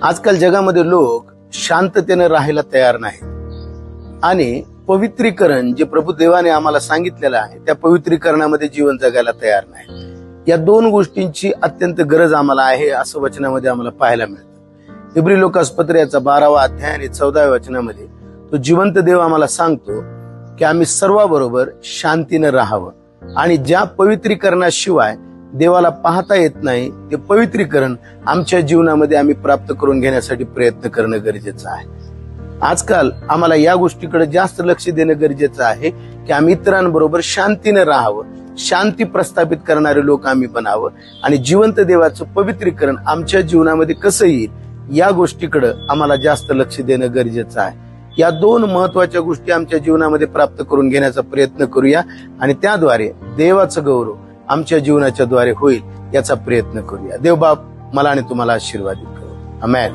आजकाल जगामध्ये लोक शांततेने राहायला तयार नाहीत आणि पवित्रीकरण जे प्रभू देवाने आम्हाला सांगितलेलं आहे त्या पवित्रीकरणामध्ये जीवन जगायला तयार नाही. या दोन गोष्टींची अत्यंत गरज आम्हाला आहे असं वचनामध्ये आम्हाला पाहायला मिळतं. इब्री लोकासपत्र याचा 12वा अध्याय आणि 14व्या वचनामध्ये तो जिवंत देव आम्हाला सांगतो की आम्ही सर्वाबरोबर शांतीनं राहावं आणि ज्या पवित्रीकरणाशिवाय देवाला पाहता येत नाही ते पवित्रीकरण आमच्या जीवनामध्ये आम्ही प्राप्त करून घेण्यासाठी प्रयत्न करणं गरजेचं आहे. आजकाल आम्हाला या गोष्टीकडे जास्त लक्ष देणं गरजेचं आहे की आम्ही इतरांबरोबर शांतीने राहावं, शांती प्रस्थापित करणारे लोक आम्ही बनावं आणि जिवंत देवाचं पवित्रीकरण आमच्या जीवनामध्ये कसं येईल या गोष्टीकडे आम्हाला जास्त लक्ष देणं गरजेचं आहे. या दोन महत्वाच्या गोष्टी आमच्या जीवनामध्ये प्राप्त करून घेण्याचा प्रयत्न करूया आणि त्याद्वारे देवाचं गौरव आमच्या जीवनाच्या द्वारे होईल याचा प्रयत्न करूया. देव बाप मला आणि तुम्हाला आशीर्वादित करो. आमेन.